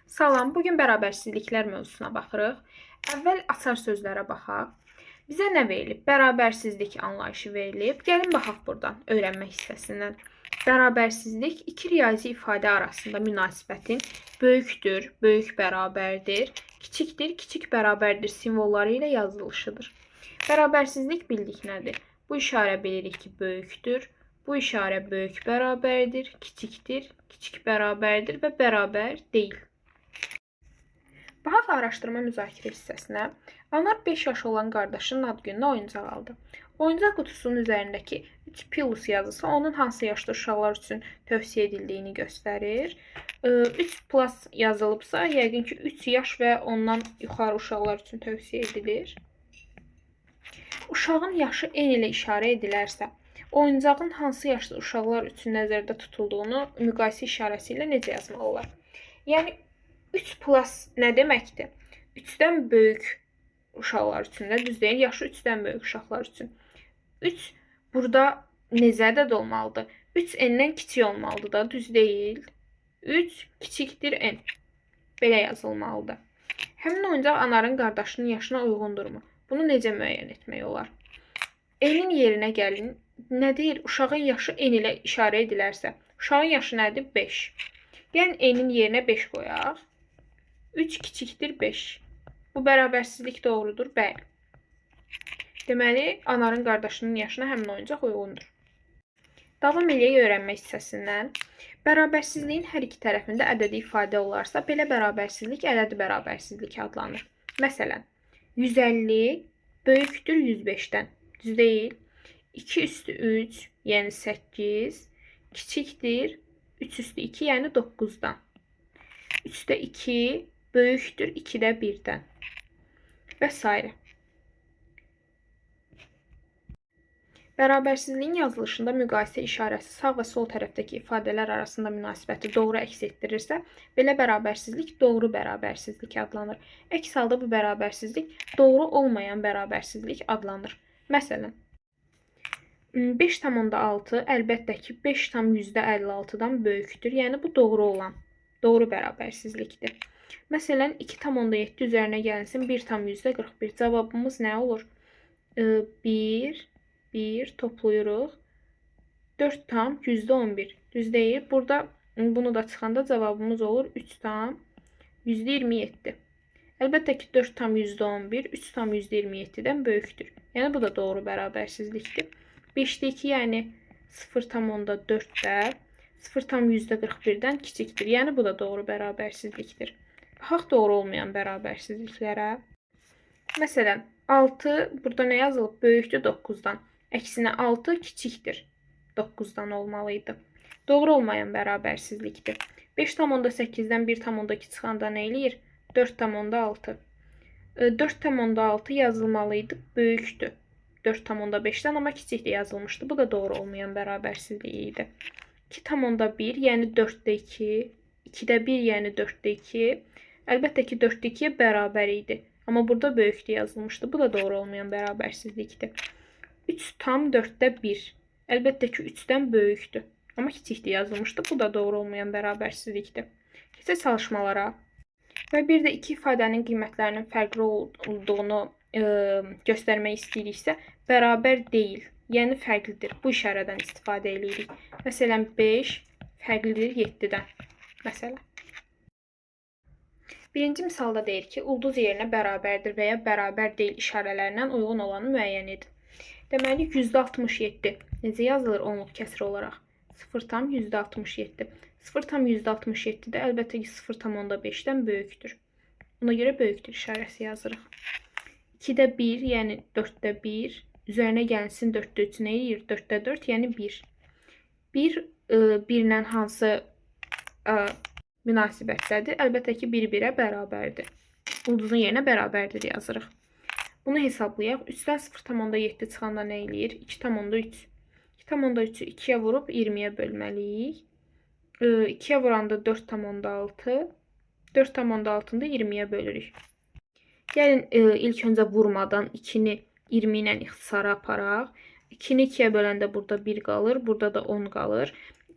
Salam, bugün bərabərsizliklər mövzusuna baxırıq. Əvvəl açar sözlərə baxaq. Bizə nə verilib? Bərabərsizlik anlayışı verilib. Gəlin baxaq buradan, öyrənmə hissəsindən. Bərabərsizlik iki riyazi ifadə arasında münasibətin böyükdür, böyük bərabərdir, kiçikdir, kiçik bərabərdir simvolları ilə yazılışıdır. Bərabərsizlik bildik nədir? Bu işarə bilirik ki, böyükdür. Bu işarə böyük bərabərdir, kiçikdir, kiçik bərabərdir və bərabər deyil. Baxaq araşdırma müzakirə hissəsinə. Anar 5 yaşı olan qardaşının ad gününə oyuncaq aldı. Oyuncaq qutusunun üzərindəki 3 plus yazısı onun hansı yaşda uşaqlar üçün tövsiyə edildiyini göstərir. 3 plus yazılıbsa, yəqin ki 3 yaş və ondan yuxarı uşaqlar üçün tövsiyə edilir. Uşağın yaşı n ilə işarə edilərsə, oyuncağın hansı yaşda uşaqlar üçün nəzərdə tutulduğunu müqayisə işarəsi ilə necə yazmalı olar? Yəni 3 plus nə deməkdir? 3-dən böyük uşaqlar üçün də, düz deyil, yaşı 3-dən böyük uşaqlar üçün. 3 burada necə ədəd olmalıdır? 3 n-dən kiçik olmalıdır da, düz deyil. 3 kiçikdir n. Belə yazılmalıdır. Həmin oyuncaq Anarın qardaşının yaşına uyğundurmu? Bunu necə müəyyən etmək olar? N-in yerinə gəlin. Nə deyir? Uşağın yaşı n ilə işarə edilərsə, uşağın yaşı nədir? 5. Gəlin n-in yerinə 5 qoyaq. 3 kiçikdir 5. Bu bərabərsizlik doğrudur? Bəli. Deməli, Anarın qardaşının yaşına həmin oyuncaq uyğundur. Davam eləyək öyrənmə hissəsindən. Bərabərsizliyin hər iki tərəfində ədədi ifadə olarsa, belə bərabərsizlik ədədi bərabərsizlik adlanır. Məsələn, 150 böyükdür 105-dən. Düz deyil. 2 üstü 3, yəni 8, kiçikdir 3 üstü 2, yəni 9-dan. 3-də 2 böyükdür 2-də 1-dən və s. Bərabərsizliyin yazılışında müqayisə işarəsi sağ və sol tərəfdəki ifadələr arasında münasibəti doğru əks etdirirsə, belə bərabərsizlik doğru bərabərsizlik adlanır. Əks halda bu bərabərsizlik doğru olmayan bərabərsizlik adlanır. Məsələn, 5,6 əlbəttə ki 5,56-dan böyükdür. Yəni bu doğru olan, doğru bərabərsizlikdir. Məsələn, 2,7 üzərinə gəlinsin 1,41. Cavabımız nə olur? 1 toplayırıq. 4,11. Düz deyil. Burada bunu da çıxanda cavabımız olur 3,27. Əlbəttə ki 4,11 3,27-dən böyükdür. Yəni bu da doğru bərabərsizlikdir. 5-də 2, yəni 0,4-də 0,41-dən kiçikdir. Yəni bu da doğru bərabərsizlikdir. Baxaq doğru olmayan bərabərsizliklərə. Məsələn, 6 burada nə yazılıb? Böyükdür 9-dan. Əksinə 6 kiçikdir 9-dan olmalıydı. Doğru olmayan bərabərsizlikdir. 5,8-dən 1,2 çıxanda nə eləyir? 4,6. 4,6 yazılmalıydı, böyükdür 4,5-dən, amma kiçikdir yazılmışdı. Bu da doğru olmayan bərabərsizlik idi. 2,1, yəni 4-də 2, 2-də 1, yəni 4-də 2. Əlbəttə ki 4-də 2-yə bərabər idi, amma burada böyükdür yazılmışdı. Bu da doğru olmayan bərabərsizlikdir. 3,4-də 1. Əlbəttə ki 3-dən böyükdür, amma kiçikdir yazılmışdı. Bu da doğru olmayan bərabərsizlikdir. Keçək çalışmalara. Və bir də iki ifadənin qiymətlərinin fərqli olduğunu göstərmək istəyiriksə, bərabər deyil, yəni fərqlidir. Bu işarədən istifadə edirik. Məsələn, 5 fərqlidir 7-dən. Məsələn. Birinci misalda deyir ki, ulduz yerinə bərabərdir və ya bərabər deyil işarələrindən uyğun olanı müəyyən edin. Deməli, %67 necə yazılır onluq kəsri olaraq? 0,67. 0,67 də əlbəttə ki 0,5-dən böyükdür. Ona görə böyükdür işarəsi yazırıq. 2-də 1, yəni 4-də 1. Üzərinə gəlsin 4-də 3 nə eləyir? 4-də 4, yəni 1. 1 1-lə hansı münasibətdədir? Əlbəttə ki 1-1-ə bərabərdir. Ulduzun yerinə bərabərdir yazırıq. Bunu hesablayaq. 3-dən 0,7 çıxanda nə eləyir? 2,3. 2,3-ü 2-yə vurub 20-yə bölməliyik. 2-yə vuranda 4,6. 4,6-nı da 20-yə bölürük. Gəlin ilk öncə vurmadan 2-ni 20 ilə ixtisara aparaq. 2-ni 2-yə böləndə burada 1 qalır, burada da 10 qalır.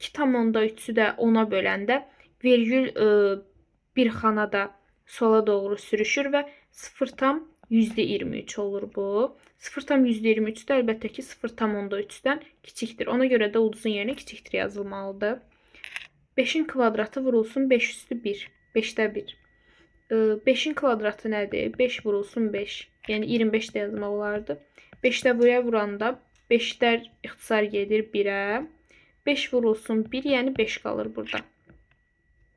2,3-ü də 10-a böləndə vergül bir xanada sola doğru sürüşür və 0,23 olur bu. 0,23 də əlbəttə ki 0,3-dən kiçikdir. Ona görə də ulduzun yerinə kiçikdir yazılmalıdır. 5-in kvadratı vurulsun 5 üstü 1. 5-də 1. 5-in kvadratı nədir? 5 vurulsun 5. Yəni 25 də yazmaq olardı. 5-də buraya vuranda 5-lər ixtisar gedir 1-ə. 5 vurulsun 1, yəni 5 qalır burada.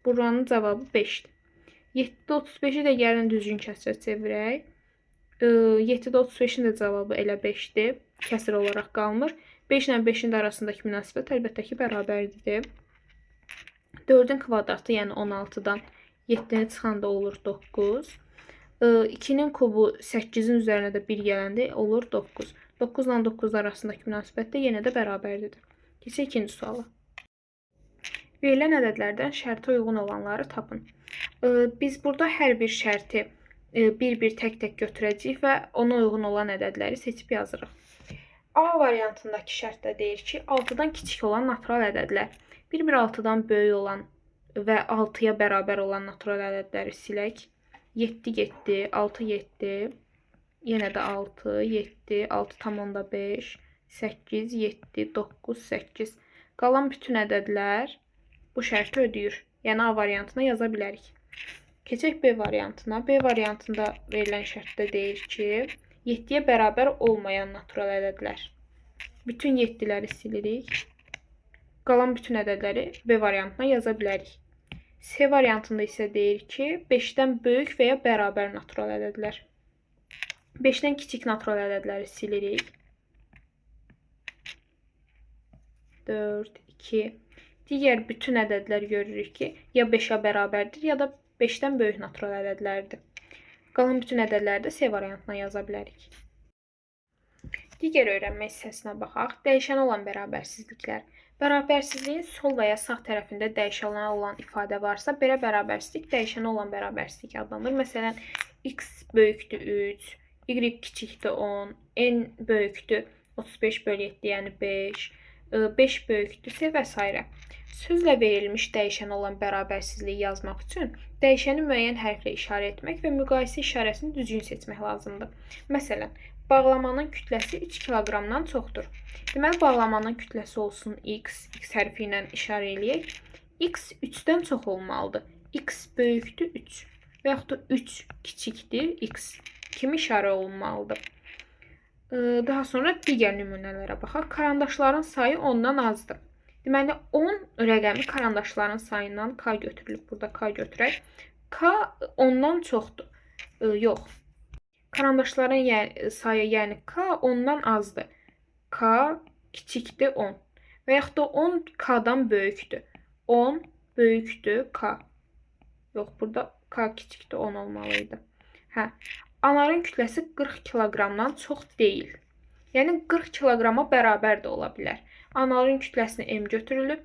Buranın cavabı 5-dir. 7-də 35-i də gəlin düzgün kəsrə çevirək. 7-də 35-in də cavabı elə 5-dir. Kəsr olaraq qalmır. 5 ilə 5-in də arasındakı münasibət əlbəttə ki, bərabərdir. 4-ün kvadratı, yəni 16-dan 7-ni çıxanda olur 9. 2-nin kubu 8-in üzərinə də 1 gələndə olur 9. 9 ilə 9 arasındakı münasibət də yenə də bərabərdir. Keçək ikinci suala. Verilən ədədlərdən şərtə uyğun olanları tapın. Biz burada hər bir şərti bir-bir tək-tək götürəcəyik və ona uyğun olan ədədləri seçib yazırıq. A variantındakı şərtdə deyir ki, 6-dan kiçik olan natural ədədlər, 1-6-dan böyük olan və 6-ya bərabər olan natural ədədləri silək. 7, 7, 6, 7, yenə də 6, 7, 6,5, 8, 7, 9, 8. Qalan bütün ədədlər bu şərti ödəyir. Yəni A variantına yaza bilərik. Keçək B variantına. B variantında verilən şərtdə deyir ki, 7-yə bərabər olmayan natural ədədlər. Bütün 7-ləri silirik. Qalan bütün ədədləri B variantına yaza bilərik. C variantında isə deyir ki, 5-dən böyük və ya bərabər natural ədədlər. 5-dən kiçik natural ədədləri silirik. 4, 2. Digər bütün ədədlər görürük ki, ya 5-ə bərabərdir, ya da 5-dən böyük natural ədədlərdir. Qalan bütün ədədləri də C variantına yaza bilərik. Digər öyrənmə hissəsinə baxaq. Dəyişən olan bərabərsizliklər. Bərabərsizliyin sol və ya sağ tərəfində dəyişən olan ifadə varsa, belə bərabərsizlik dəyişən olan bərabərsizlik adlanır. Məsələn, x böyükdür 3, y kiçikdir 10, n böyükdür 35/7, yəni 5, 5 böyükdürsə və s. Sözlə verilmiş dəyişən olan bərabərsizliyi yazmaq üçün dəyişəni müəyyən hərflə işarə etmək və müqayisə işarəsini düzgün seçmək lazımdır. Məsələn, bağlamanın kütləsi 3 kiloqramdan çoxdur. Deməli, bağlamanın kütləsi olsun x, x hərfi ilə işarə eləyək. X 3-dən çox olmalıdır. X böyükdür 3 və yaxud da 3 kiçikdir x kimi işarə olunmalıdır. Daha sonra digər nümunələrə baxaq. Karandaşların sayı 10-dan azdır. Deməli, 10 rəqəmi karandaşların sayından K götürülüb. Burada K götürək. K 10-dan çoxdur. Yox. Karandaşların sayı, yəni K 10-dan azdır. K kiçikdir 10. Və yaxud da 10 K-dan böyükdür. 10 böyükdür K. Yox, burada K kiçikdir 10 olmalıydı. Anarın kütləsi 40 kiloqramdan çox deyil. Yəni 40 kiloqrama bərabər də ola bilər. Anarın kütləsini M götürülüb.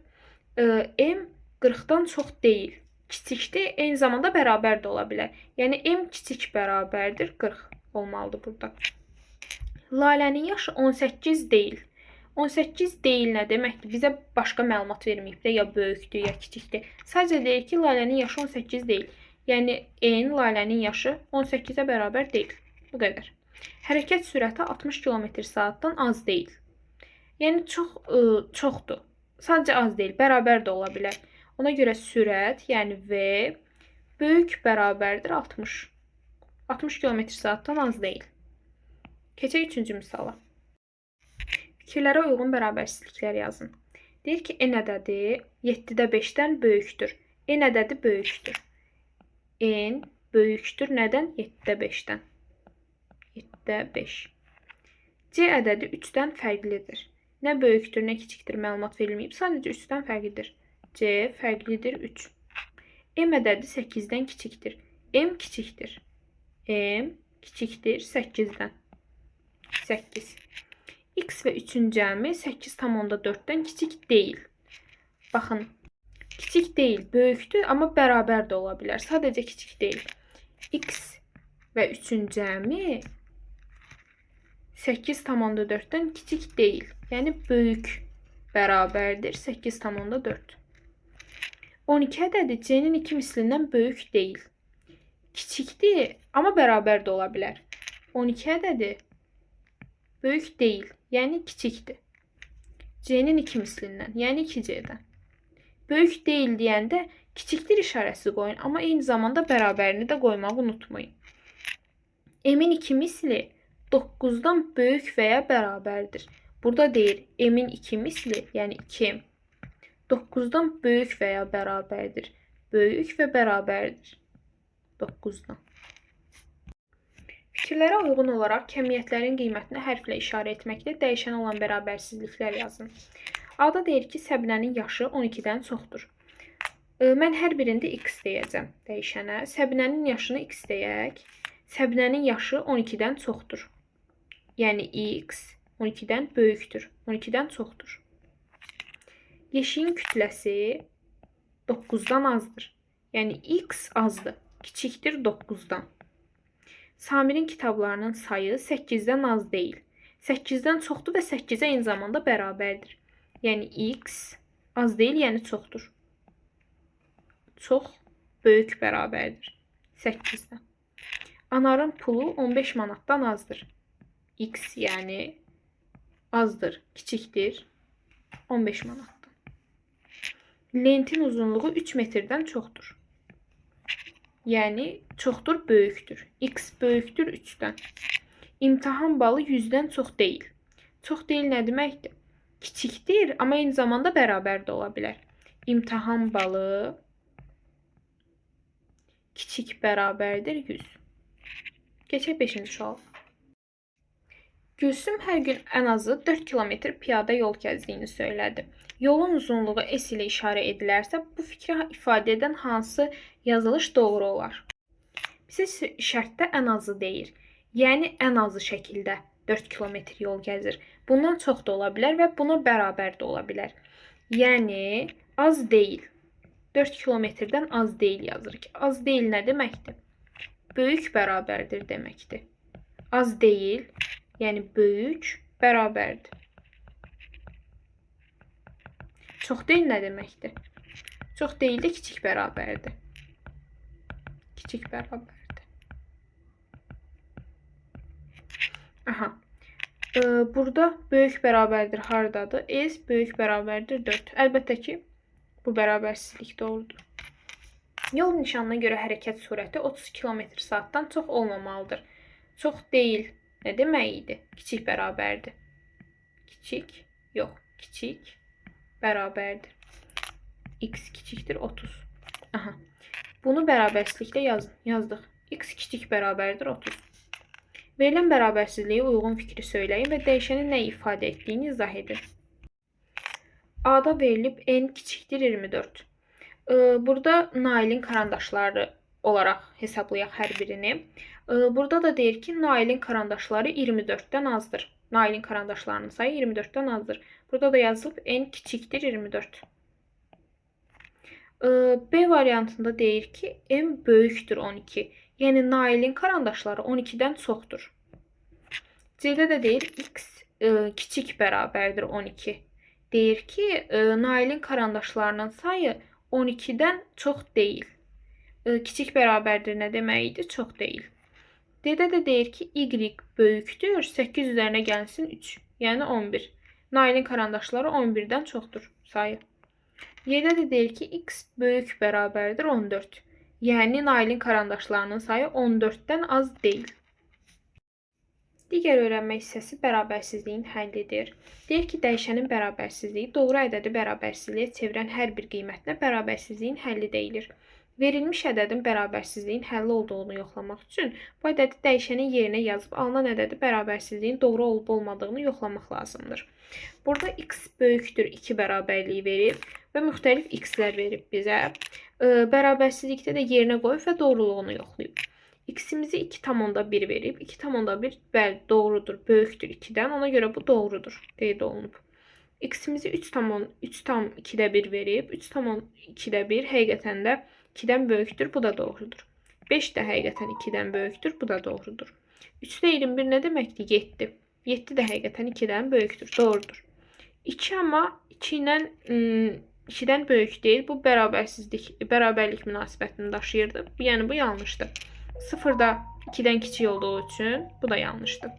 M 40-dan çox deyil. Kiçikdir, eyni zamanda bərabər də ola bilər. Yəni M kiçik bərabərdir 40 olmalıdır burada. Lalənin yaşı 18 deyil. 18 deyil nə deməkdir? Bizə başqa məlumat verməyib də, ya böyükdür, ya kiçikdir. Sadəcə deyir ki, Lalənin yaşı 18 deyil. Yəni, N Lalənin yaşı 18-ə bərabər deyil. Bu qədər. Hərəkət sürəti 60 km/saatdan az deyil. Yəni, çoxdur. Sadəcə az deyil, bərabər də ola bilər. Ona görə sürət, yəni V, böyük bərabərdir 60. 60 km/saatdan az deyil. Keçək 3-cü misala. Fikirlərə uyğun bərabərsizliklər yazın. Deyir ki, N ədədi 7-də 5-dən böyükdür. N ədədi böyükdür. N böyükdür nədən? 7-də 5-dən. 7-də 5. C ədədi 3-dən fərqlidir. Nə böyükdür, nə kiçikdir məlumat verilməyib. Sadəcə 3-dən fərqlidir. C fərqlidir 3. M ədədi 8-dən kiçikdir. M kiçikdir. M kiçikdir 8-dən. 8. X və 3-ün cəmi 8,4-dən kiçik deyil. Baxın, kiçik deyil, böyükdür, amma bərabər də ola bilər. Sadəcə kiçik deyil. X və 3-ün cəmi 8,4-dən kiçik deyil. Yəni, böyük bərabərdir 8,4. 12 ədədi C-nin 2 mislindən böyük deyil. Kiçikdir, amma bərabər də ola bilər. 12 ədədi böyük deyil, yəni kiçikdir. C-nin 2 mislindən, yəni 2C-dən. Böyük deyil deyəndə kiçikdir işarəsi qoyun, amma eyni zamanda bərabərini də qoymağı unutmayın. M-in 2 misli 9-dan böyük və ya bərabərdir. Burada deyir M-in 2 misli, yəni 2M 9-dan böyük və ya bərabərdir. Böyük və bərabərdir 9-dan. Fikirlərə uyğun olaraq kəmiyyətlərin qiymətini hərflə işarə etməklə dəyişən olan bərabərsizliklər yazın. A-da deyir ki, Səbinənin yaşı 12-dən çoxdur. Mən hər birində x deyəcəm dəyişənə. Səbinənin yaşını x deyək. Səbinənin yaşı 12-dən çoxdur. Yəni x 12-dən böyükdür. 12-dən çoxdur. Yeşiyin kütləsi 9-dan azdır. Yəni x azdır. Kiçikdir 9-dan. Samirin kitablarının sayı 8-dən az deyil. 8-dən çoxdur və 8-ə eyni zamanda bərabərdir. Yəni x az deyil, yəni çoxdur. Çox, böyük bərabərdir 8-dən. Anarın pulu 15 manatdan azdır. X yəni azdır, kiçikdir 15 manatdan. Lentin uzunluğu 3 metrdən çoxdur. Yəni çoxdur, böyükdür. X böyükdür 3-dən. İmtahan balı 100-dən çox deyil. Çox deyil nə deməkdir? Kiçikdir, amma eyni zamanda bərabər də ola bilər. İmtahan balı kiçik bərabərdir 100. Keçək 5-ci sual. Gülsüm hər gün ən azı 4 kilometr piyada yol gəzdiyini söylədi. Yolun uzunluğu S ilə işarə edilərsə, bu fikri ifadə edən hansı yazılış doğru olar? Bizə şərtdə ən azı deyir. Yəni ən azı şəkildə 4 kilometr yol gəzir. Bundan çox da ola bilər və buna bərabər də ola bilər. Yəni az deyil. 4 kilometrdən az deyil yazırıq. Az deyil nə deməkdir? Böyük bərabərdir deməkdir. Az deyil, yəni böyük bərabərdir. Çox deyil nə deməkdir? Çox deyil də kiçik bərabərdir. Kiçik bərabərdir. Aha. Burada böyük bərabərdir hardadır? S böyük bərabərdir 4. Əlbəttə ki, bu bərabərsizlik doğrudur. Yol nişanına görə hərəkət sürəti 30 km/saatdan çox olmamalıdır. Çox deyil nə demək idi? Kiçik bərabərdir. Kiçik, yox, kiçik bərabərdir. X kiçikdir 30. Aha. Bunu bərabərsizliklə yazdıq. X kiçik bərabərdir 30. Verilən bərabərsizliyə uyğun fikri söyləyin və dəyişənin nə ifadə etdiyini izah edin. A-da verilib n kiçikdir 24. Burada Nailin karandaşları olaraq hesablayaq hər birini. Burada da deyir ki, Nailin karandaşları 24-dən azdır. Nailin karandaşlarının sayı 24-dən azdır. Burada da yazılıb n kiçikdir 24. B variantında deyir ki, m böyükdür 12. Yəni Nailin karandaşları 12-dən çoxdur. C-də də deyir x kiçik bərabərdir 12. Deyir ki, Nailin karandaşlarının sayı 12-dən çox deyil. Kiçik bərabərdir nə demək idi? Çox deyil. D-də də deyir ki, y böyükdür, 8 üzərinə gəlsin 3, yəni 11. Nailin karandaşları 11-dən çoxdur sayı. Y-də də deyir ki, x böyük bərabərdir 14. Yəni Nailin karandaşlarının sayı 14-dən az deyil. Digər öyrənmə hissəsi bərabərsizliyin həllidir. Deyir ki, dəyişənin bərabərsizliyi doğru ədədi bərabərsizliyə çevirən hər bir qiymətlə bərabərsizliyin həlli deyilir. Verilmiş ədədin bərabərsizliyin həlli olduğunu yoxlamaq üçün bu ədədi dəyişənin yerinə yazıb alınan ədədi bərabərsizliyin doğru olub-olmadığını yoxlamaq lazımdır. Burada x böyükdür 2 bərabərliyi verib və müxtəlif x-lər verib bizə. Bərabərsizlikdə də yerinə qoyub və doğruluğunu yoxlayıb. X-imizi 2,1 verib. 2,1 bəli doğrudur, böyükdür 2-dən. Ona görə bu doğrudur, qeyd olunub. X-imizi 3,2 verib. 3,2 həqiqətən də 2-dən böyükdür, bu da doğrudur. 5 də həqiqətən 2-dən böyükdür, bu da doğrudur. 3-də 21 nə deməkdir? 7. 7 də həqiqətən 2-dən böyükdür, doğrudur. 2 amma 2 ilə 2-dən böyük deyil. Bu bərabərlik münasibətini daşıyırdı. Yəni bu yanlışdır. 0 da 2-dən kiçik olduğu üçün bu da yanlışdır.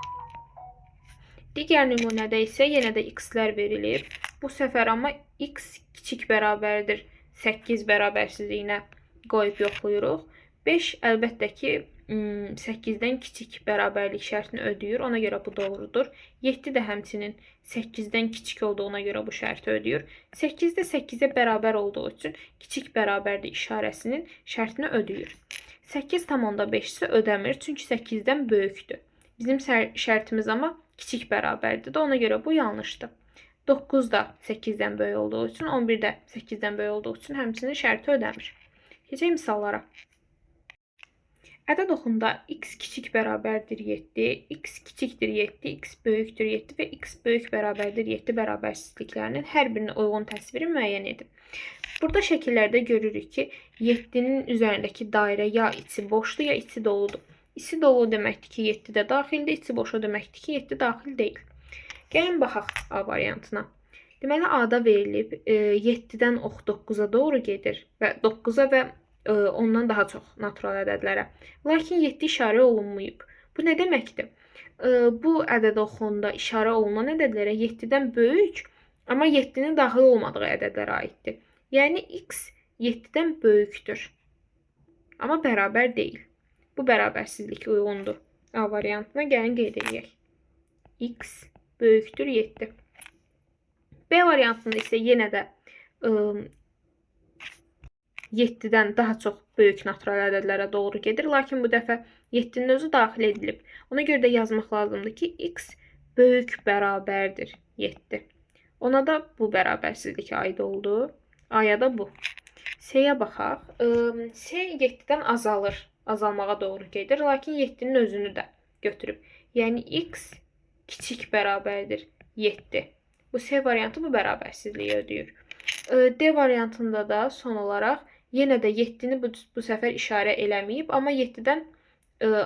Digər nümunədə isə yenə də x-lər verilib. Bu səfər amma x kiçik bərabərdir 8 bərabərsizliyinə qoyub yoxlayırıq. 5 əlbəttə ki 8-dən kiçik bərabərlik şərtini ödəyir. Ona görə bu doğrudur. 7 də həmçinin 8-dən kiçik olduğuna görə bu şərti ödəyir. 8 də 8-ə bərabər olduğu üçün kiçik bərabərdir işarəsinin şərtini ödəyir. 8,5 isə ödəmir, çünki 8-dən böyükdür. Bizim şərtimiz amma kiçik bərabərdir. Ona görə bu yanlışdır. 9 da 8-dən böyük olduğu üçün, 11 də 8-dən böyük olduğu üçün həmçinin şərti ödəmir. Keçək misallara. Ədəd oxunda x kiçik bərabərdir 7, x kiçikdir 7, x böyükdür 7 və x böyük bərabərdir 7 bərabərsizliklərinin hər birinə uyğun təsviri müəyyən edin. Burada şəkillərdə görürük ki, 7-nin üzərindəki dairə ya içi boşdur, ya içi doludur. İçi dolu deməkdir ki, 7 də daxildir, içi boş o deməkdir ki, 7 daxil deyil. Gəlin baxaq A variantına. Deməli, A-da verilib 7-dən ox 9-a doğru gedir və 9-a və ondan daha çox natural ədədlərə. Lakin 7 işarə olunmayıb. Bu nə deməkdir? Bu ədəd oxunda işarə olunan ədədlərə 7-dən böyük, amma 7-nin daxil olmadığı ədədlərə aiddir. Yəni x 7-dən böyükdür, amma bərabər deyil. Bu bərabərsizlik uyğundur. A variantına gəlin qeyd edək. X böyükdür 7. B variantında isə yenə də 7-dən daha çox böyük natural ədədlərə doğru gedir. Lakin bu dəfə 7-nin özü daxil edilib. Ona görə də yazmaq lazımdır ki, x böyük bərabərdir 7. Ona da bu bərabərsizlik aid oldu. A-ya da bu. S-yə baxaq. S 7-dən azalır. Azalmağa doğru gedir. Lakin 7-nin özünü də götürüb. Yəni x kiçik bərabərdir 7. Bu S variantı bu bərabərsizliyi ödəyir. D variantında da son olaraq yenə də 7-ni bu səfər işarə eləməyib, amma 7-dən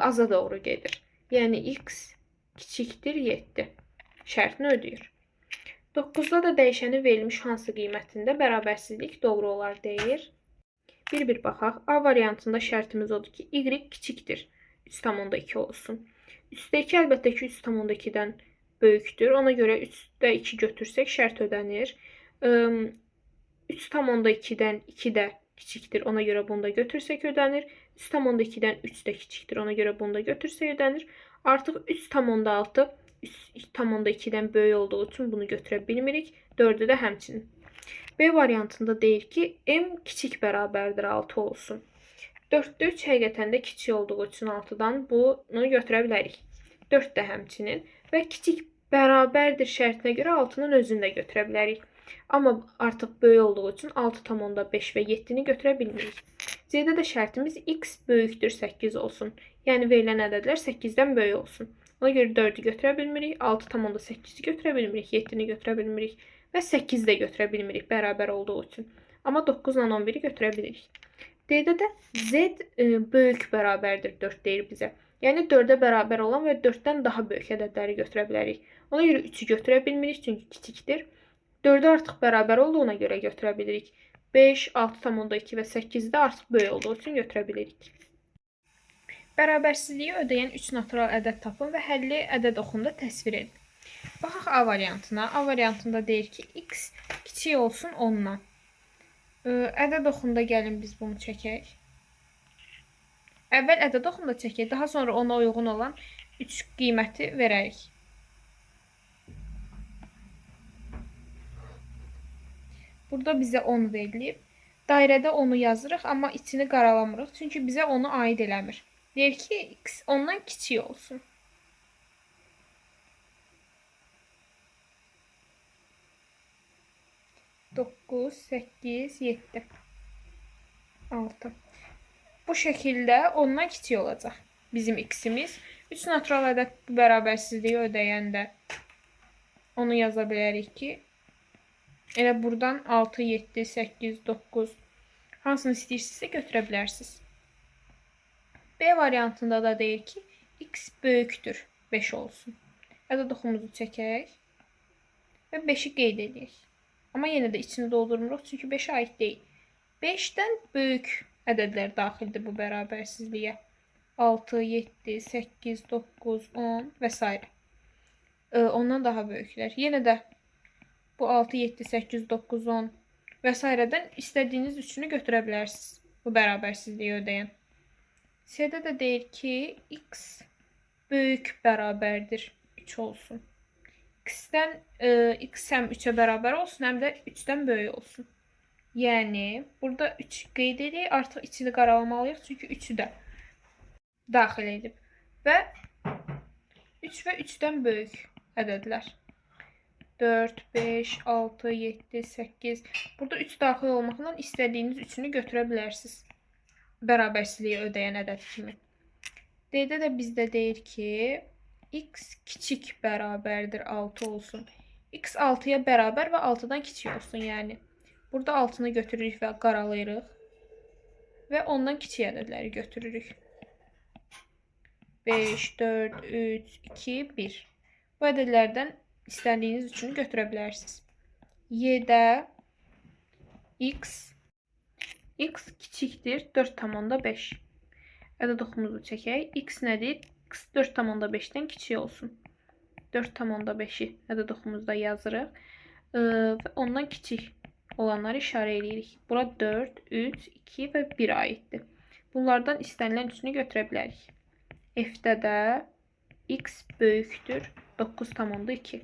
aza doğru gedir. Yəni x kiçikdir 7 şərtini ödəyir. 9-da da dəyişənin verilmiş hansı qiymətində bərabərsizlik doğru olar deyir. Bir baxaq. A variantında şərtimiz odur ki, y kiçikdir 3,2 olsun. 3-də 2 əlbəttə ki 3,2-dən böyükdür. Ona görə 3-də 2 götürsək şərt ödənir. 3,2-dən 2 də kiçikdir. Ona görə bunu da götürsək ödənir. 3,2-dən 3 də kiçikdir. Ona görə bunu da götürsək ödənir. Artıq 3,6 3,2-dən böyük olduğu üçün bunu götürə bilmirik. 4-ü də həmçinin. B variantında deyir ki, m kiçik bərabərdir 6 olsun. 4-də 3 həqiqətən də kiçik olduğu üçün 6-dan bunu götürə bilərik. 4 də həmçinin və kiçik bərabərdir şərtinə görə 6-nın özünü də götürə bilərik. Amma artıq böyük olduğu üçün 6,5 və 7-ni götürə bilmirik. C-də də şərtimiz x böyükdür 8 olsun. Yəni verilən ədədlər 8-dən böyük olsun. Ona görə 4-ü götürə bilmirik, 6,8-i götürə bilmirik, 7-ni götürə bilmirik və 8-i də götürə bilmirik bərabər olduğu üçün. Amma 9 ilə 11-i götürə bilirik. D-də də z böyük bərabərdir 4 deyir bizə. Yəni 4-ə bərabər olan və 4-dən daha böyük ədədləri götürə bilərik. Ona görə 3-ü götürə bilmirik, çünki kiçikdir. 4-ə artıq bərabər olduğuna görə götürə bilirik. 5, 6,2 və 8-də artıq böyük olduğu üçün götürə bilirik. Bərabərsizliyi ödəyən 3 natural ədəd tapın və həlli ədəd oxunda təsvir edin. Baxaq A variantına. A variantında deyir ki, x kiçik olsun 10-dan. Ədəd oxunda gəlin biz bunu çəkək. Əvvəl ədəd oxunda çəkək, daha sonra ona uyğun olan 3 qiyməti verərik. Burada bizə 10 verilib. Dairədə 10-u yazırıq, amma içini qaralamırıq. Çünki bizə onu aid eləmir. Deyir ki, x 10-dan kiçik olsun. Doqquz, 8, 7, 6. Bu şəkildə 10-dan kiçik olacaq bizim x-imiz. 3 natural ədəd bərabərsizliyi ödəyəndə onu yaza bilərik ki, elə buradan 6, 7, 8, 9 hansını istəyirsinizsə götürə bilərsiniz. B variantında da deyir ki, x böyükdür 5 olsun. Ədəd oxumuzu çəkək və 5-i qeyd edək. Amma yenə də içini doldurmuruq, çünki 5-ə aid deyil. 5-dən böyük ədədlər daxildir bu bərabərsizliyə. 6, 7, 8, 9, 10 və s. Ondan daha böyüklər. Yenə də bu 6, 7, 8, 9, 10 və s.dən istədiyiniz üçünü götürə bilərsiniz. Bu bərabərsizliyi ödəyən. C-də də deyir ki, x böyük bərabərdir 3 olsun. X-dən x həm 3-ə bərabər olsun, həm də 3-dən böyük olsun. Yəni, burada 3 qeyd edirik, artıq içini qaralamalıyıq, çünki 3-ü də daxil edib. Və 3 və 3-dən böyük ədədlər. 4, 5, 6, 7, 8. Burada 3 daxil olmaqla istədiyiniz üçünü götürə bilərsiniz. Bərabərsizliyi ödəyən ədəd kimi. D-də də bizdə deyir ki, x kiçik bərabərdir 6 olsun. X 6-ya bərabər və 6-dan kiçik olsun, yəni. Burada 6-nı götürürük və qaralayırıq. Və ondan kiçik ədədləri götürürük. 5, 4, 3, 2, 1. Bu ədədlərdən istədiyiniz üçünü götürə bilərsiniz. Y-də x kiçikdir 4,5. Ədəd oxumuzu çəkək. X nədir? X 4,5-dən kiçik olsun. 4,5-i ədəd oxumuzda yazırıq. Və ondan kiçik olanları işarə edirik. Bura 4, 3, 2 və 1 aiddir. Bunlardan istənilən üçünü götürə bilərik. F-də də x böyükdür 9,2.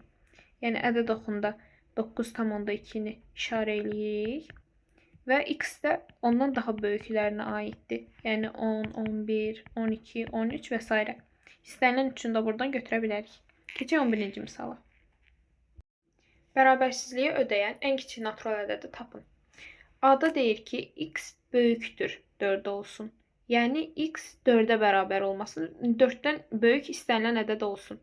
Yəni ədəd oxunda 9,2-ni işarə edirik. Və x də ondan daha böyüklərinə aiddir. Yəni 10, 11, 12, 13 və s. İstənilən üçünü də buradan götürə bilərik. Keçək 11-ci misala. Bərabərsizliyi ödəyən ən kiçik natural ədədi tapın. A-da deyir ki, x böyükdür 4 olsun. Yəni x 4-ə bərabər olmasın. 4-dən böyük istənilən ədəd olsun.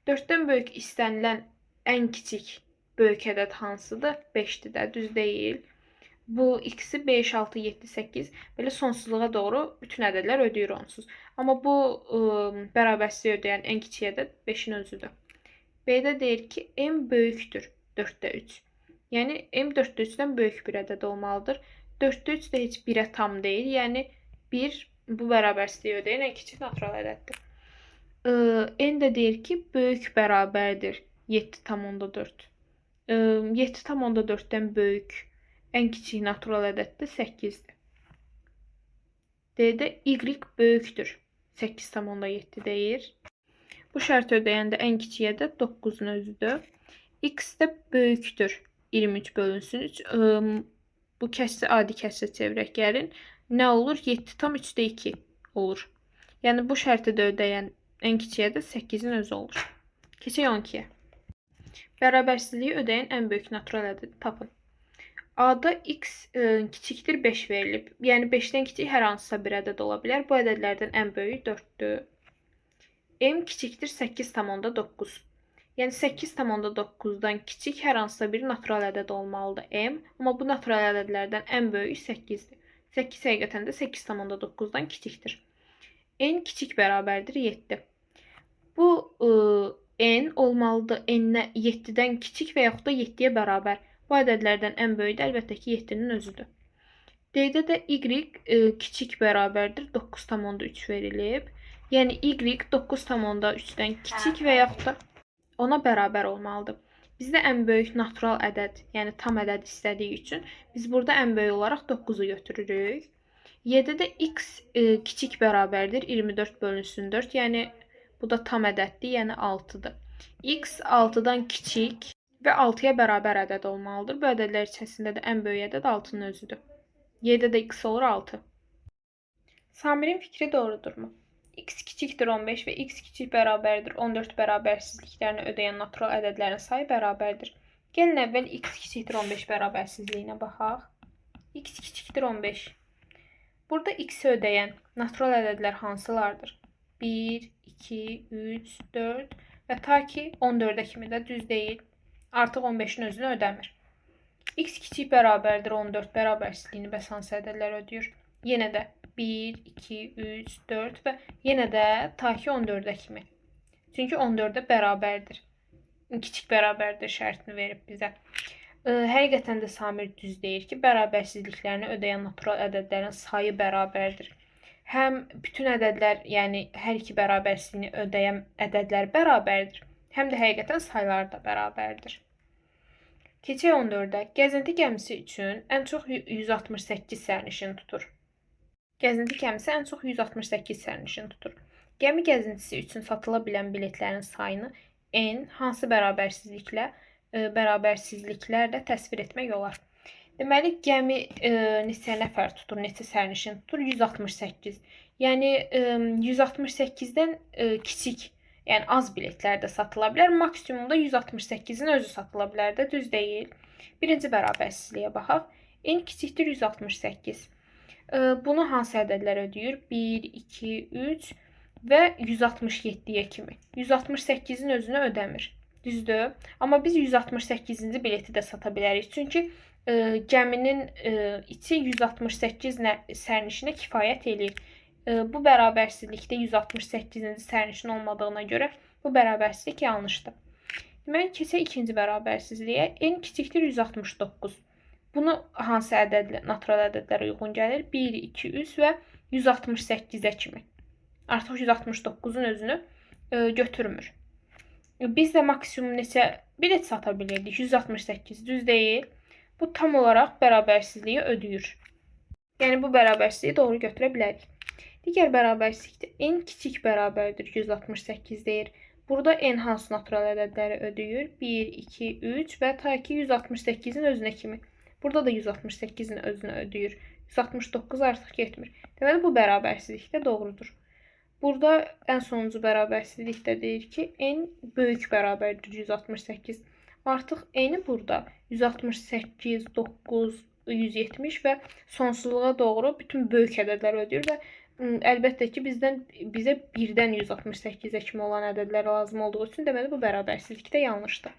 4-dən böyük istənilən ən kiçik böyük ədəd hansıdır? 5-dir də, düz deyil. Bu x-i 5, 6, 7, 8 belə sonsuzluğa doğru bütün ədədlər ödəyir onsuz. Amma bu bərabərsizliyi ödəyən ən kiçik ədəd 5-in özüdür. B-də deyir ki, m böyükdür 4-də 3. Yəni m 4-də 3-dən böyük bir ədəd olmalıdır. 4-də 3 də heç 1-ə tam deyil. Yəni 1 bu bərabərsizliyi ödəyən ən kiçik natural ədəddir. N də deyir ki, böyük bərabərdir 7,4. 7,4-dən böyük ən kiçik natural ədəd də 8-dir. D-də y böyükdür 8,7 deyir. Bu şərt ödəyəndə ən kiçik ədəd 9-un özüdür. X də böyükdür 23 bölünsün 3. Bu kəsri adi kəsrə çevirək gəlin. Nə olur? 7,3-də 2 olur. Yəni bu şərti də ödəyən ən kiçik ədəd 8-in özü olur. Keçək 12-yə. Bərabərsizliyi ödəyən ən böyük natural ədədi tapın. A-da x kiçikdir 5 verilib. Yəni 5-dən kiçik hər hansısa bir ədəd ola bilər. Bu ədədlərdən ən böyüyü 4-dür. M kiçikdir 8,9. Yəni 8,9-dan kiçik hər hansısa bir natural ədəd olmalıdır M. Amma bu natural ədədlərdən ən böyüyü 8-dir. 8 həqiqətən də 8,9-dan kiçikdir. N kiçik bərabərdir 7. Bu N olmalıdır N-ə 7-dən kiçik və yaxud da 7-yə bərabər. Bu ədədlərdən ən böyüyü də əlbəttə ki 7-nin özüdür. D-də də y kiçik bərabərdir 9,3 verilib. Yəni y 9,3-dən kiçik və yaxud da ona bərabər olmalıdır. Bizdə ən böyük natural ədəd, yəni tam ədəd istədiyi üçün biz burada ən böyük olaraq 9-u götürürük. Y-də də x kiçik bərabərdir 24 bölünsün 4. Yəni bu da tam ədəddir, yəni 6-dır. X 6-dan kiçik və 6-ya bərabər ədəd olmalıdır. Bu ədədlər içərisində də ən böyük ədəd 6-nın özüdür. Y-də də x olur 6. Samirin fikri doğrudurmu? X kiçikdir 15 və x kiçik bərabərdir 14 bərabərsizliklərini ödəyən natural ədədlərin sayı bərabərdir. Gəlin əvvəl x kiçikdir 15 bərabərsizliyinə baxaq. X kiçikdir 15. Burada x-i ödəyən natural ədədlər hansılardır? 1, 2, 3, 4 və ta ki 14-ə kimi də düz deyil. Artıq 15-in özünü ödəmir. X kiçik bərabərdir 14 bərabərsizliyini bəs hansı ədədlər ödəyir? Yenə də 1, 2, 3, 4 və yenə də ta ki 14-ə kimi. Çünki 14-ə bərabərdir. Kiçik bərabərdir şərtini verib bizə. Həqiqətən də Samir düz deyir ki, bərabərsizliklərini ödəyən natural ədədlərin sayı bərabərdir. Həm bütün ədədlər, yəni hər iki bərabərsizliyini ödəyən ədədlər bərabərdir, həm də həqiqətən saylar da bərabərdir. Keçək 14-ə. Gəzinti gəmisi üçün ən çox 168 sərnişin tutur. Gəzinti gəmisi ən çox 168 sərnişin tutur. Gəmi gəzintisi üçün satıla bilən biletlərin sayını n hansı bərabərsizliklərlə təsvir etmək olar. Deməli, gəmi neçə nəfər tutur, neçə sərnişin tutur? 168. Yəni 168-dən kiçik, yəni az biletlər də satıla bilər. Maksimumda 168-in özü satıla bilər də, düz deyil. Birinci bərabərsizliyə baxaq. N kiçikdir 168. Bunu hansı ədədlər ödəyir? 1, 2, 3 və 167-yə kimi. 168-in özünü ödəmir. Düzdür? Amma biz 168-ci bileti də sata bilərik. Çünki gəminin içi 168 sərnişinə kifayət eləyir. Bu bərabərsizlikdə 168-ci sərnişin olmadığına görə bu bərabərsizlik yanlışdır. Deməli, keçək ikinci bərabərsizliyə. N kiçikdir 169. Bunu hansı ədədlə, natural ədədlərə uyğun gəlir? 1, 2, 3 və 168-ə kimi. Artıq 169-un özünü götürmür. Biz də maksimum neçə bilet sata bilirdik? 168, düz deyil. Bu tam olaraq bərabərsizliyi ödəyir. Yəni bu bərabərsizliyi doğru götürə bilərik. Digər bərabərsizlikdə n kiçik bərabərdir 168 deyir. Burada n hansı natural ədədləri ödəyir? 1, 2, 3 və ta ki 168-in özünə kimi. Burada da 168-in özünü ödəyir. 169 artıq getmir. Deməli, bu bərabərsizlik də doğrudur. Burada ən sonuncu bərabərsizlikdə deyir ki, n böyük bərabərdir 168. Artıq n-i burada 168, 9, 170 və sonsuzluğa doğru bütün böyük ədədlər ödəyir və əlbəttə ki, bizə birdən 168-ə kimi olan ədədlər lazım olduğu üçün deməli bu bərabərsizlik də yanlışdır.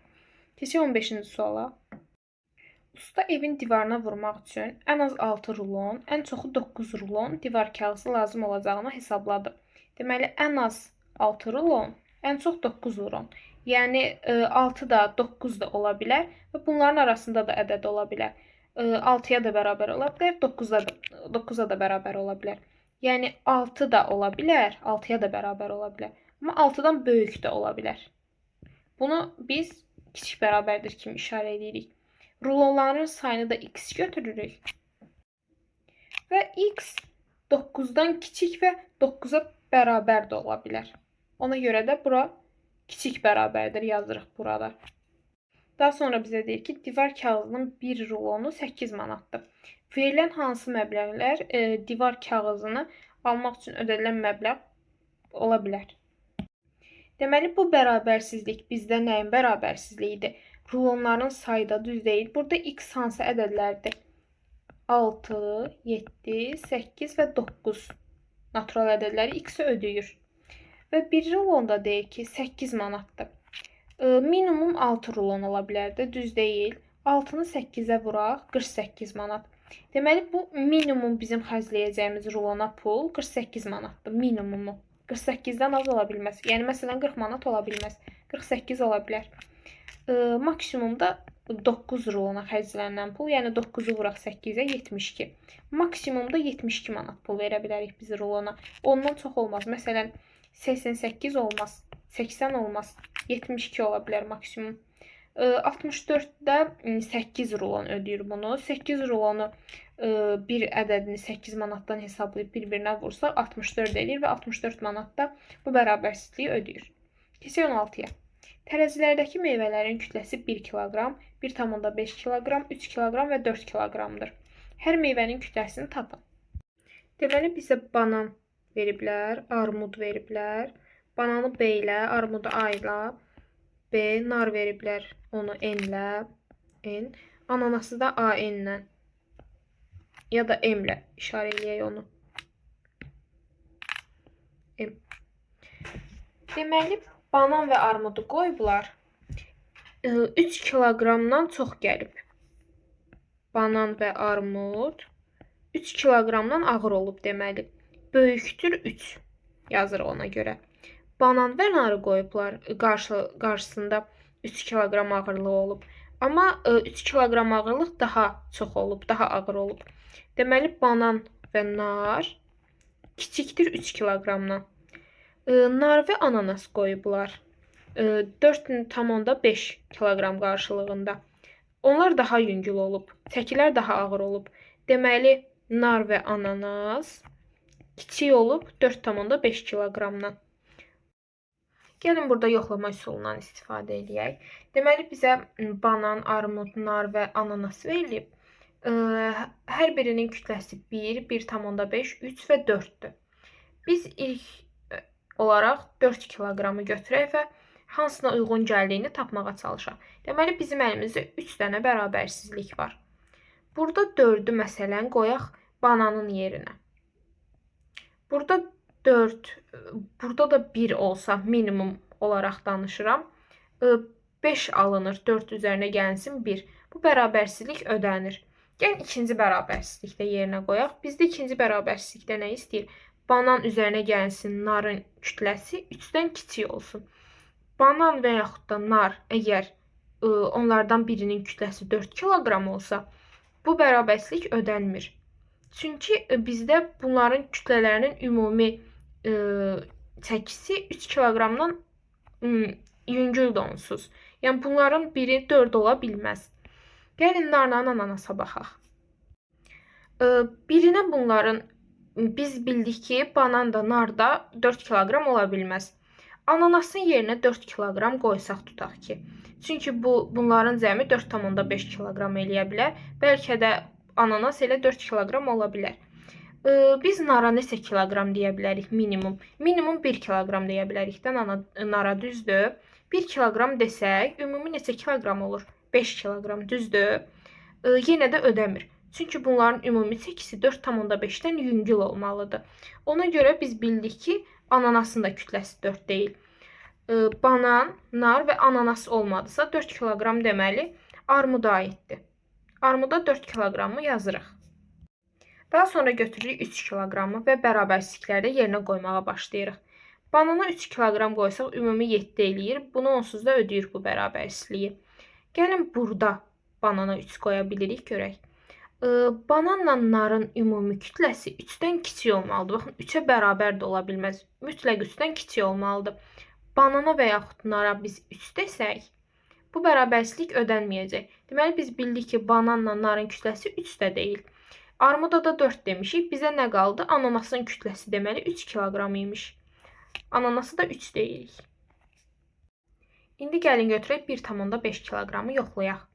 Keçək 15-ci suala. Usta evin divarına vurmaq üçün ən az 6 rulon, ən çoxu 9 rulon divar kağızı lazım olacağını hesabladı. Deməli, ən az 6 rulon, ən çox 9 rulon. Yəni, 6 da, 9 da ola bilər və bunların arasında da ədəd ola bilər. 6-ya da bərabər ola bilər, 9-a da bərabər ola bilər. Yəni, 6 da ola bilər, 6-ya da bərabər ola bilər. Amma 6-dan böyük də ola bilər. Bunu biz kiçik bərabərdir kimi işarə edirik. Rulonların sayını da x götürürük. Və x 9-dan kiçik və 9-a bərabər də ola bilər. Ona görə də bura kiçik bərabərdir yazırıq burada. Daha sonra bizə deyir ki, divar kağızının bir rulonu 8 manatdır. Verilən hansı məbləğlər divar kağızını almaq üçün ödənilən məbləğ ola bilər? Deməli, bu bərabərsizlik bizdə nəyin bərabərsizliyidir? Rulonların sayı da düz deyil. Burada x hansı ədədlərdir? 6, 7, 8 və 9 natural ədədləri x-i ödəyir. Və bir rulonda deyir ki, 8 manatdır. Minimum 6 rulon ola bilər də, düz deyil. 6-nı 8-ə vuraq, 48 manat. Deməli, bu minimum bizim xərcləyəcəyimiz rulona pul 48 manatdır, minimumu. 48-dən az ola bilməz. Yəni, məsələn, 40 manat ola bilməz. 48 ola bilər. Maksimumda 9 rulona xərclənən pul, yəni 9-u vuraq 8-ə 72. Maksimumda 72 manat pul verə bilərik biz rulona. Ondan çox olmaz. Məsələn, 88 olmaz, 80 olmaz, 72 ola bilər maksimum. 64-də 8 rulon ödəyir bunu. 8 rulonu bir ədədini 8 manatdan hesablayıb bir-birinə vursaq 64 edir və 64 manatda bu bərabərsizliyi ödəyir. Keçək 16-ya. Tərəzilərdəki meyvələrin kütləsi 1 kiloqram, 1,5 kiloqram, 3 kiloqram və 4 kiloqramdır. Hər meyvənin kütləsini tapın. Deməli, bizə banan veriblər, armud veriblər. Bananı B ilə, armudu A ilə, B, nar veriblər, onu N ilə, N. Ananası da AN ilə ya da M ilə işarə eləyək onu. M. Deməli, banan və armudu qoyublar. 3 kiloqramdan çox gəlib. Banan və armud 3 kiloqramdan ağır olub deməli. Böyükdür 3 yazırıq ona görə. Banan və narı qoyublar qarşısında 3 kiloqram ağırlığı olub. Amma 3 kiloqram ağırlıq daha çox olub, daha ağır olub. Deməli, banan və nar kiçikdir 3 kiloqramdan. Nar və ananas qoyublar 4,5 kiloqram qarşılığında. Onlar daha yüngül olub, çəkilər daha ağır olub. Deməli, nar və ananas kiçik olub 4,5 kiloqramdan. Gəlin burada yoxlama üsulundan istifadə edək. Deməli, bizə banan, armud, nar və ananas verilib. Hər birinin kütləsi 1, 1,5, 3 və 4-dür. Biz ilk olaraq 4 kiloqramı götürək və hansına uyğun gəldiyini tapmağa çalışaq. Deməli, bizim əlimizdə 3 dənə bərabərsizlik var. Burada 4-ü məsələn qoyaq bananın yerinə. Burada 4, burada da 1 olsa minimum olaraq danışıram. 5 alınır, 4 üzərinə gəlsin 1. Bu bərabərsizlik ödənir. Gəlin ikinci bərabərsizlikdə yerinə qoyaq. Bizdə ikinci bərabərsizlikdə nə istəyir? Banan üzərinə gəlsin narın kütləsi 3-dən kiçik olsun. Banan və yaxud da nar əgər onlardan birinin kütləsi 4 kiloqram olsa, bu bərabərsizlik ödənmir. Çünki bizdə bunların kütlələrinin ümumi çəkisi 3 kiloqramdan yüngül donsuz. Yəni bunların biri 4 ola bilməz. Gəlin narla ananasa baxaq. Birinə bunların biz bildik ki, banan da nar da 4 kiloqram ola bilməz. Ananasın yerinə 4 kiloqram qoysaq tutaq ki. Çünki bunların cəmi 4,5 kiloqram eləyə bilər. Bəlkə də ananas elə 4 kiloqram ola bilər. Biz nara neçə kiloqram deyə bilərik minimum? Minimum 1 kiloqram deyə bilərik də nara, düzdür? 1 kiloqram desək, ümumi neçə kiloqram olur? 5 kiloqram, düzdür? Yenə də ödəmir. Çünki bunların ümumi çəkisi 4,5-dən yüngül olmalıdır. Ona görə biz bildik ki, ananasın da kütləsi 4 deyil. Banan, nar və ananas olmadısa 4 kiloqram deməli armuda aiddir. Armuda 4 kiloqramı yazırıq. Daha sonra götürürük 3 kiloqramı və bərabərsizliklərdə yerinə qoymağa başlayırıq. Banana 3 kiloqram qoysaq ümumi 7 eləyir. Bunu onsuz da ödəyir bu bərabərsizliyi. Gəlin burada banana 3 qoya bilirik, görək. Bananla narın ümumi kütləsi 3-dən kiçik olmalıdır. Baxın, 3-ə bərabər də ola bilməz. Mütləq 3-dən kiçik olmalıdır. Banana və yaxud nara biz 3 desək, bu bərabərsizlik ödənməyəcək. Deməli, biz bildik ki, bananla narın kütləsi 3-də deyil. Armuda da 4 demişik. Bizə nə qaldı? Ananasın kütləsi deməli 3 kiloqram imiş. Ananası da 3 deyirik. İndi gəlin götürək 1,5 kiloqramı yoxlayaq.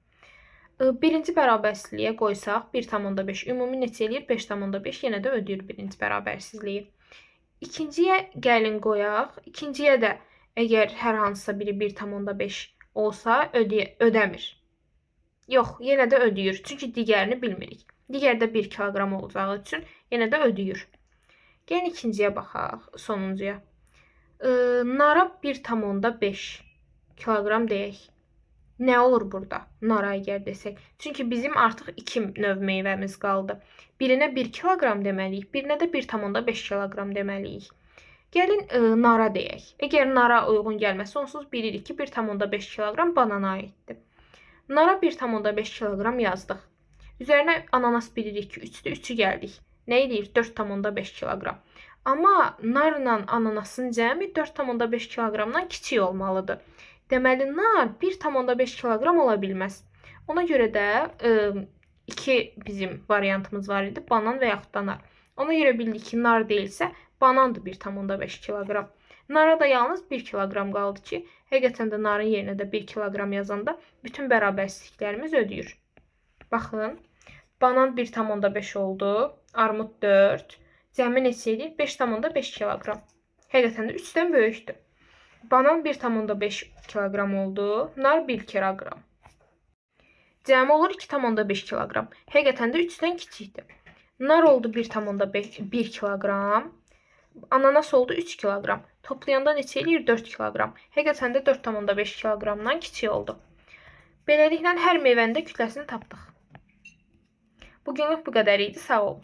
Birinci bərabərsizliyə qoysaq 1,5 ümumi neçə eləyir? 5,5 yenə də ödəyir birinci bərabərsizliyi. İkinciyə gəlin qoyaq. İkinciyə də əgər hər hansısa biri 1,5 olsa ödəmir. Yox, yenə də ödəyir. Çünki digərini bilmirik. Digər də 1 kiloqram olacağı üçün yenə də ödəyir. Gəlin ikinciyə baxaq, sonuncuya. Nara 1,5 kiloqram deyək. Nə olur burada? Nara əgər desək. Çünki bizim artıq 2 növ meyvəmiz qaldı. Birinə 1 kiloqram deməliyik, birinə də 1,5 kiloqram deməliyik. Gəlin nara deyək. Əgər nara uyğun gəlməsə, onsuz bilirik ki, 1,5 kiloqram banana aiddir. Nara 1,5 kiloqram yazdıq. Üzərinə ananas bilirik ki, 3-dür, 3-ü gəldik. Nə edir? 4,5 kiloqram. Amma narla ananasın cəmi 4,5 kiloqramdan kiçik olmalıdır. Deməli, nar 1,5 kiloqram ola bilməz. Ona görə də 2 bizim variantımız var idi, banan və yaxud da nar. Ona görə bildik ki, nar deyilsə, banandır 1,5 kiloqram. Nara da yalnız 1 kiloqram qaldı ki, həqiqətən də narın yerinə də 1 kiloqram yazanda bütün bərabərsizliklərimiz ödəyir. Baxın, banan 1,5 oldu, armud 4, cəmi neçə edir? 5,5 kiloqram. Həqiqətən də 3-dən böyükdür. Banan 1,5 kiloqram oldu, nar 1 kiloqram. Cəmi olur 2,5 kiloqram. Həqiqətən də 3-dən kiçikdir. Nar oldu 1,1 kiloqram. Ananas oldu 3 kiloqram. Toplayanda neçə eləyir? 4 kiloqram. Həqiqətən də 4,5 kiloqramdan kiçik oldu. Beləliklə hər meyvənin də kütləsini tapdıq. Bugünlük bu qədər idi. Sağ olun.